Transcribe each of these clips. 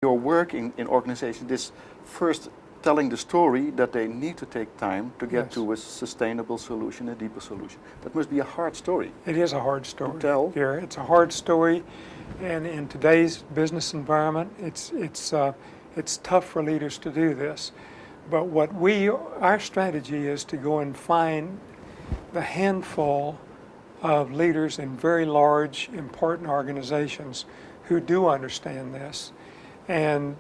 your work in organization, this first telling the story that they need to take time to get to a sustainable solution, a deeper solution. That must be a hard story. It is a hard story. To tell. Ger. It's a hard story, and in today's business environment, it's tough for leaders to do this. But our strategy is to go and find the handful of leaders in very large, important organizations who do understand this, and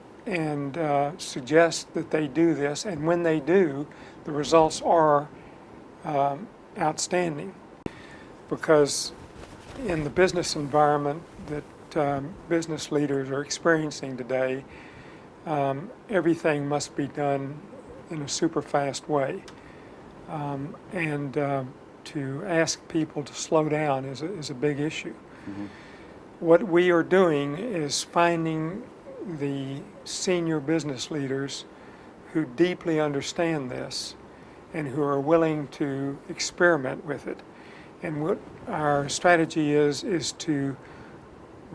suggest that they do this, and when they do, the results are outstanding. Because in the business environment that business leaders are experiencing today, everything must be done in a super fast way. To ask people to slow down is a big issue. Mm-hmm. What we are doing is finding the senior business leaders who deeply understand this and who are willing to experiment with it. And what our strategy is to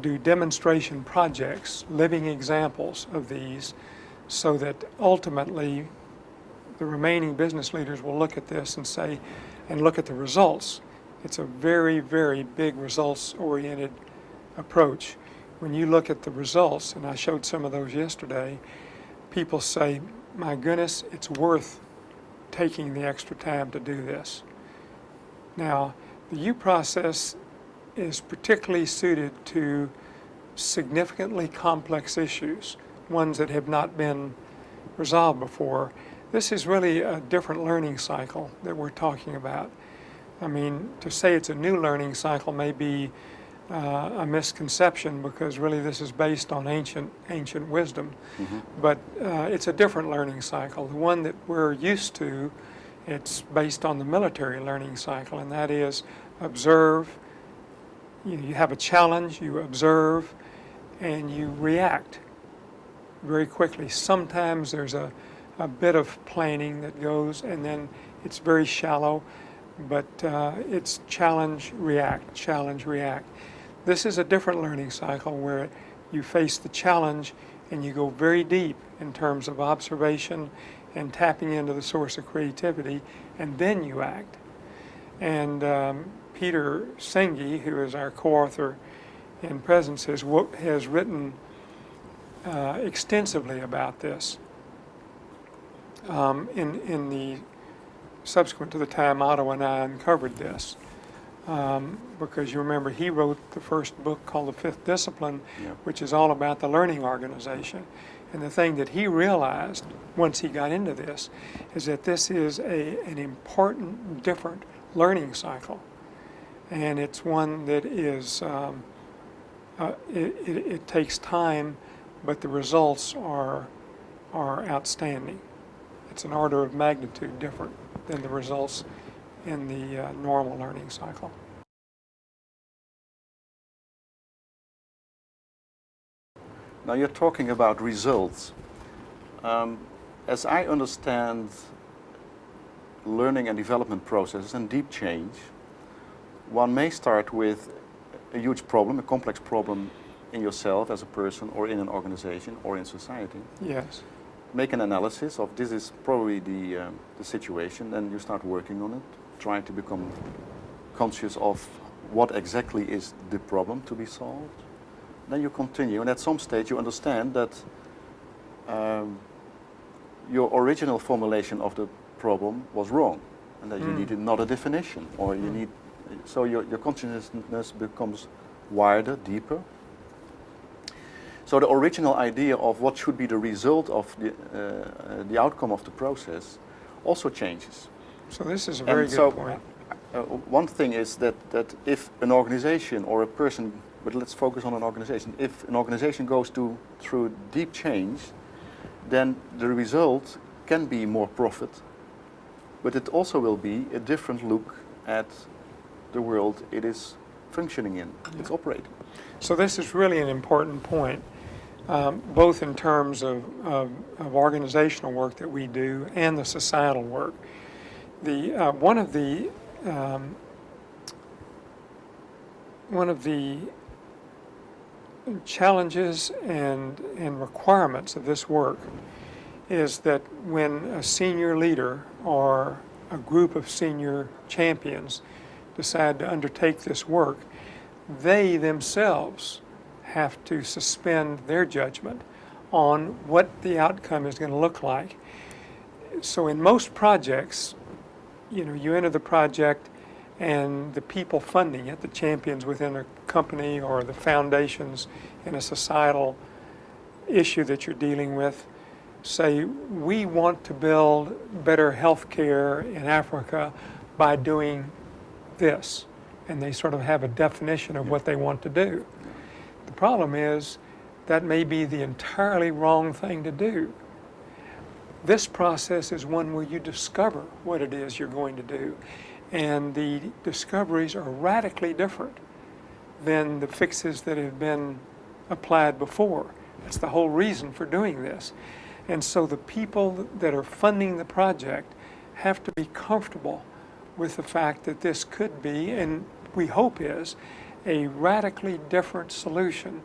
do demonstration projects, living examples of these, so that ultimately the remaining business leaders will look at this and say, and look at the results. It's a very, very big results-oriented approach. When you look at the results, and I showed some of those yesterday, people say, my goodness, it's worth taking the extra time to do this. Now, the U process is particularly suited to significantly complex issues, ones that have not been resolved before. This is really a different learning cycle that we're talking about. I mean, to say it's a new learning cycle may be a misconception, because really this is based on ancient wisdom. Mm-hmm. But it's a different learning cycle. The one that we're used to, it's based on the military learning cycle, and that is observe. You have a challenge, you observe, and you react very quickly. Sometimes there's a bit of planning that goes, and then it's very shallow, but it's challenge, react, challenge, react. This is a different learning cycle where you face the challenge and you go very deep in terms of observation and tapping into the source of creativity, and then you act. And Peter Senge, who is our co-author in Presence, has written extensively about this. In the subsequent to the time Otto and I uncovered this, because you remember he wrote the first book called The Fifth Discipline, which is all about the learning organization. And the thing that he realized once he got into this is that this is an important, different learning cycle. And it's one that is, it takes time, but the results are outstanding. It's an order of magnitude different than the results in the normal learning cycle. Now you're talking about results. As I understand learning and development processes and deep change, one may start with a huge problem, a complex problem in yourself as a person or in an organization or in society. Yes. Make an analysis of this is probably the situation, then you start working on it, trying to become conscious of what exactly is the problem to be solved. Then you continue, and at some stage you understand that your original formulation of the problem was wrong, and that you needed another definition, or you need, so your consciousness becomes wider, deeper. So the original idea of what should be the result of the outcome of the process also changes. So this is a very good point. One thing is that if an organization or a person, but let's focus on an organization, if an organization goes through deep change, then the result can be more profit, but it also will be a different look at the world it is functioning in, it's operating. So this is really an important point, both in terms of organizational work that we do and the societal work. One of the challenges and requirements of this work is that when a senior leader or a group of senior champions decide to undertake this work, they themselves have to suspend their judgment on what the outcome is going to look like. So in most projects, you enter the project and the people funding it, the champions within a company or the foundations in a societal issue that you're dealing with, say, we want to build better health care in Africa by doing this. And they sort of have a definition of what they want to do. The problem is that may be the entirely wrong thing to do. This process is one where you discover what it is you're going to do. And the discoveries are radically different than the fixes that have been applied before. That's the whole reason for doing this. And so the people that are funding the project have to be comfortable with the fact that this could be, and we hope is, a radically different solution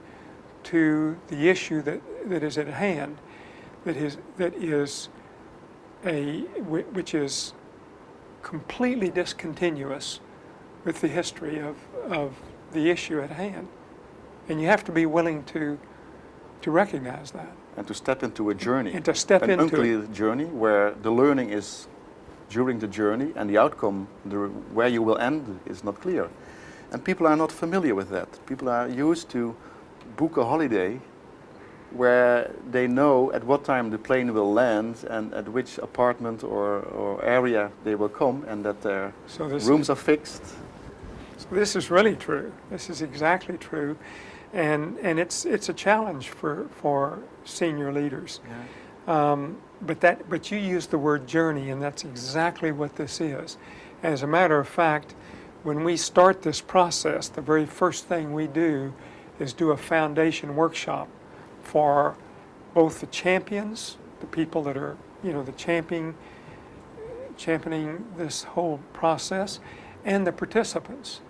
to the issue that is at hand, which is completely discontinuous with the history of the issue at hand. And you have to be willing to recognize that. And to step into a journey. And to step an into unclear journey where the learning is during the journey and the outcome, where you will end, is not clear. And people are not familiar with that. People are used to book a holiday where they know at what time the plane will land and at which apartment or area they will come, and that their rooms are fixed. So this is really true. This is exactly true. And it's a challenge for senior leaders. Yeah. But you use the word journey, and that's exactly what this is. As a matter of fact, when we start this process, the very first thing we do is do a foundation workshop for both the champions, the people that are, the championing this whole process, and the participants.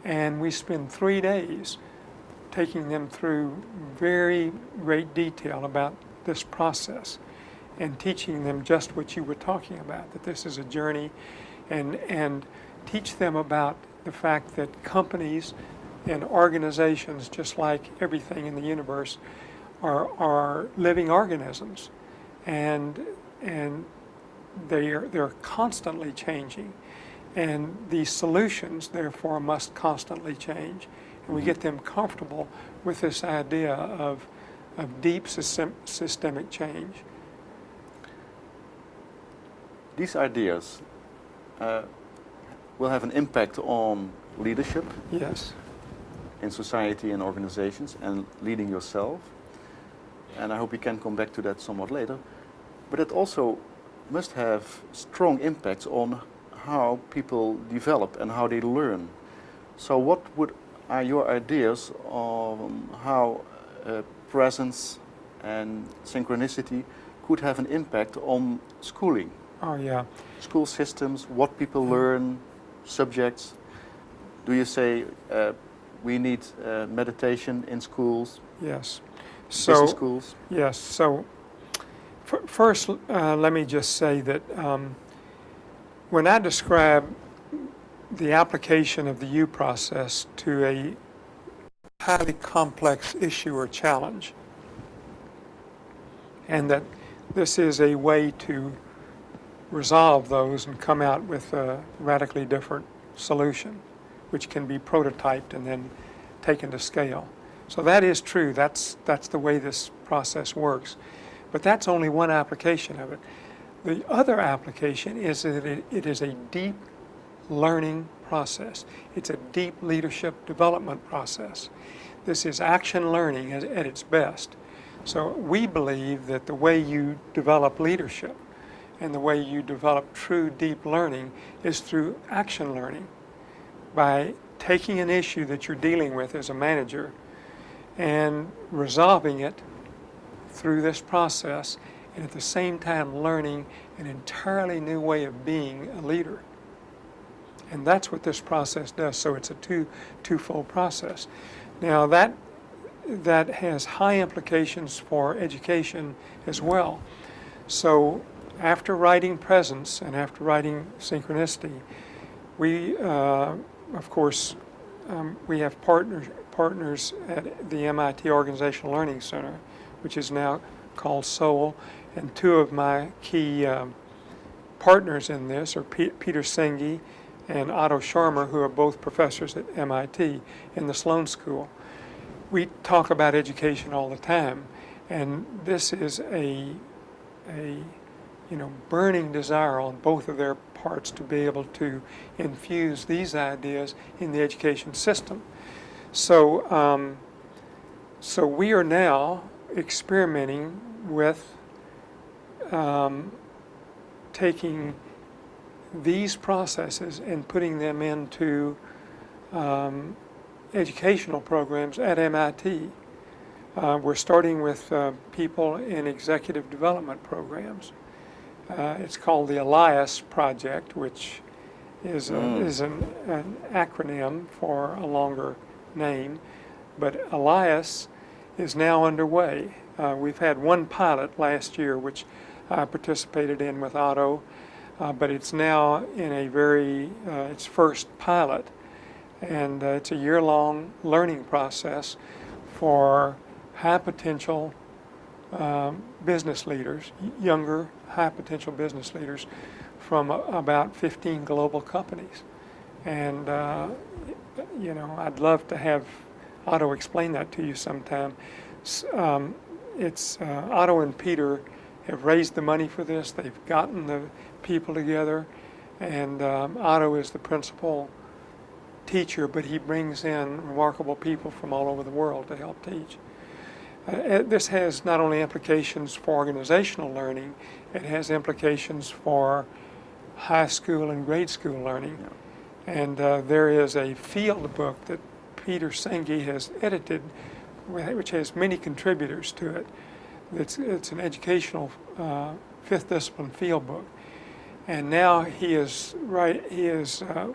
And we spend 3 days taking them through very great detail about this process and teaching them just what you were talking about, that this is a journey, and teach them about the fact that companies and organizations, just like everything in the universe, are living organisms, and they're constantly changing, and these solutions therefore must constantly change. And we get them comfortable with this idea of deep systemic change. These ideas will have an impact on leadership. Yes. In society and organizations, and leading yourself. And I hope we can come back to that somewhat later. But it also must have strong impacts on how people develop and how they learn. So what are your ideas on how presence and synchronicity could have an impact on schooling? Oh, yeah. School systems, what people learn, subjects. Do you say we need meditation in schools? Yes. Business schools? Yes. So first, let me just say that when I describe the application of the U process to a highly complex issue or challenge, and that this is a way to resolve those and come out with a radically different solution, which can be prototyped and then taken to scale. So that is true. That's the way this process works. But that's only one application of it. The other application is that it is a deep learning process. It's a deep leadership development process. This is action learning at its best. So we believe that the way you develop leadership and the way you develop true deep learning is through action learning, by taking an issue that you're dealing with as a manager and resolving it through this process, and at the same time learning an entirely new way of being a leader. And that's what this process does. So it's a twofold process. Now that that has high implications for education as well. So after writing Presence and after writing Synchronicity, we, of course, we have partners at the MIT Organizational Learning Center, which is now called SOUL, and two of my key partners in this are Peter Senge and Otto Scharmer, who are both professors at MIT in the Sloan School. We talk about education all the time, and this is a burning desire on both of their parts to be able to infuse these ideas in the education system. So, so we are now experimenting with taking these processes and putting them into educational programs at MIT. We're starting with people in executive development programs. It's called the Elias Project, which is an acronym for a longer name, but Elias is now underway. We've had one pilot last year, which I participated in with Otto, but it's now in a its first pilot, and it's a year-long learning process for high potential business leaders, younger high potential business leaders from about 15 global companies. And I'd love to have Otto explain that to you sometime. Otto and Peter have raised the money for this. They've gotten the people together, and Otto is the principal teacher, but he brings in remarkable people from all over the world to help teach. This has not only implications for organizational learning, it has implications for high school and grade school learning. Yeah. And there is a field book that Peter Senge has edited, which has many contributors to it. It's an educational fifth discipline field book. And now he is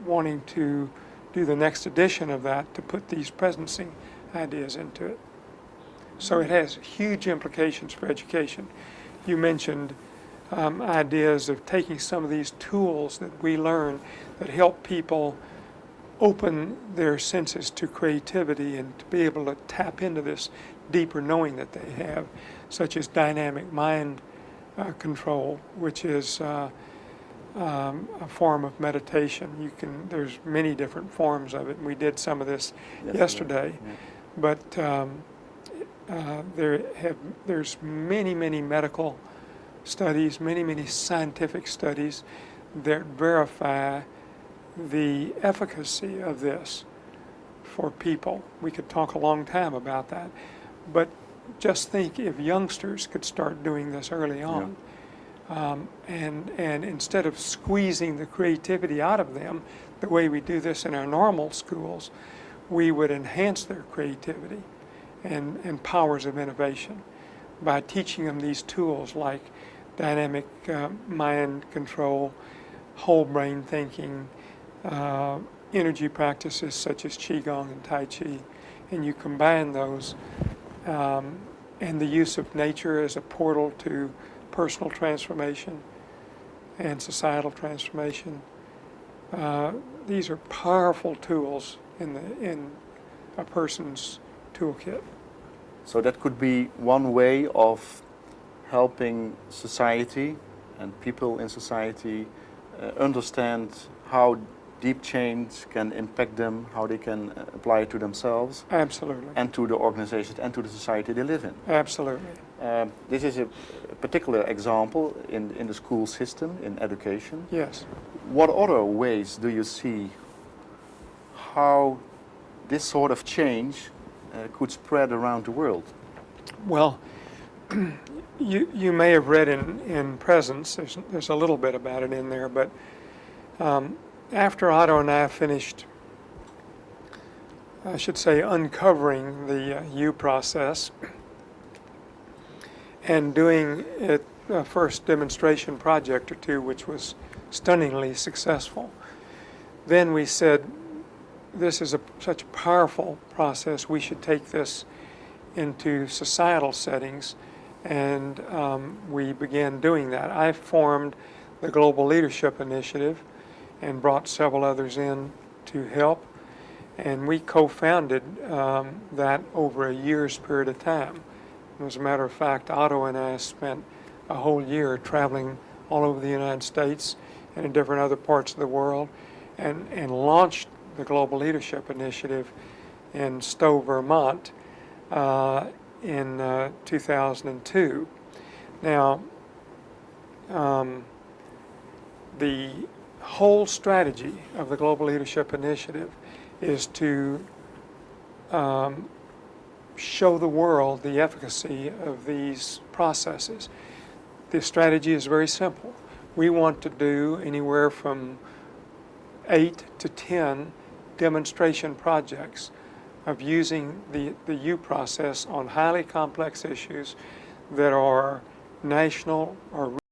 wanting to do the next edition of that to put these presencing ideas into it. So it has huge implications for education. You mentioned ideas of taking some of these tools that we learn that help people open their senses to creativity and to be able to tap into this deeper knowing that they have, such as dynamic mind control, which is a form of meditation. There's many different forms of it, and we did some of this yesterday. Yeah. But there's many medical studies, many scientific studies that verify the efficacy of this for people. We could talk a long time about that, but just think if youngsters could start doing this early on. Yeah. And instead of squeezing the creativity out of them the way we do this in our normal schools, we would enhance their creativity and powers of innovation by teaching them these tools like dynamic mind control, whole brain thinking, energy practices such as Qigong and Tai Chi, and you combine those and the use of nature as a portal to personal transformation and societal transformation. These are powerful tools in a person's toolkit. So that could be one way of helping society and people in society understand how deep change can impact them, how they can apply it to themselves. Absolutely. And to the organizations and to the society they live in. Absolutely. This is a particular example in the school system, in education. Yes. What other ways do you see how this sort of change could spread around the world? Well, you may have read in Presence, there's a little bit about it in there, but after Otto and I finished, I should say, uncovering the U process and doing a first demonstration project or two, which was stunningly successful, then we said, this is such a powerful process, we should take this into societal settings, and we began doing that. I formed the Global Leadership Initiative and brought several others in to help, and we co-founded that over a year's period of time. As a matter of fact, Otto and I spent a whole year traveling all over the United States and in different other parts of the world, and launched the Global Leadership Initiative in Stowe, Vermont in 2002. Now, the whole strategy of the Global Leadership Initiative is to show the world the efficacy of these processes. The strategy is very simple. We want to do anywhere from 8 to 10 demonstration projects of using the U process on highly complex issues that are national or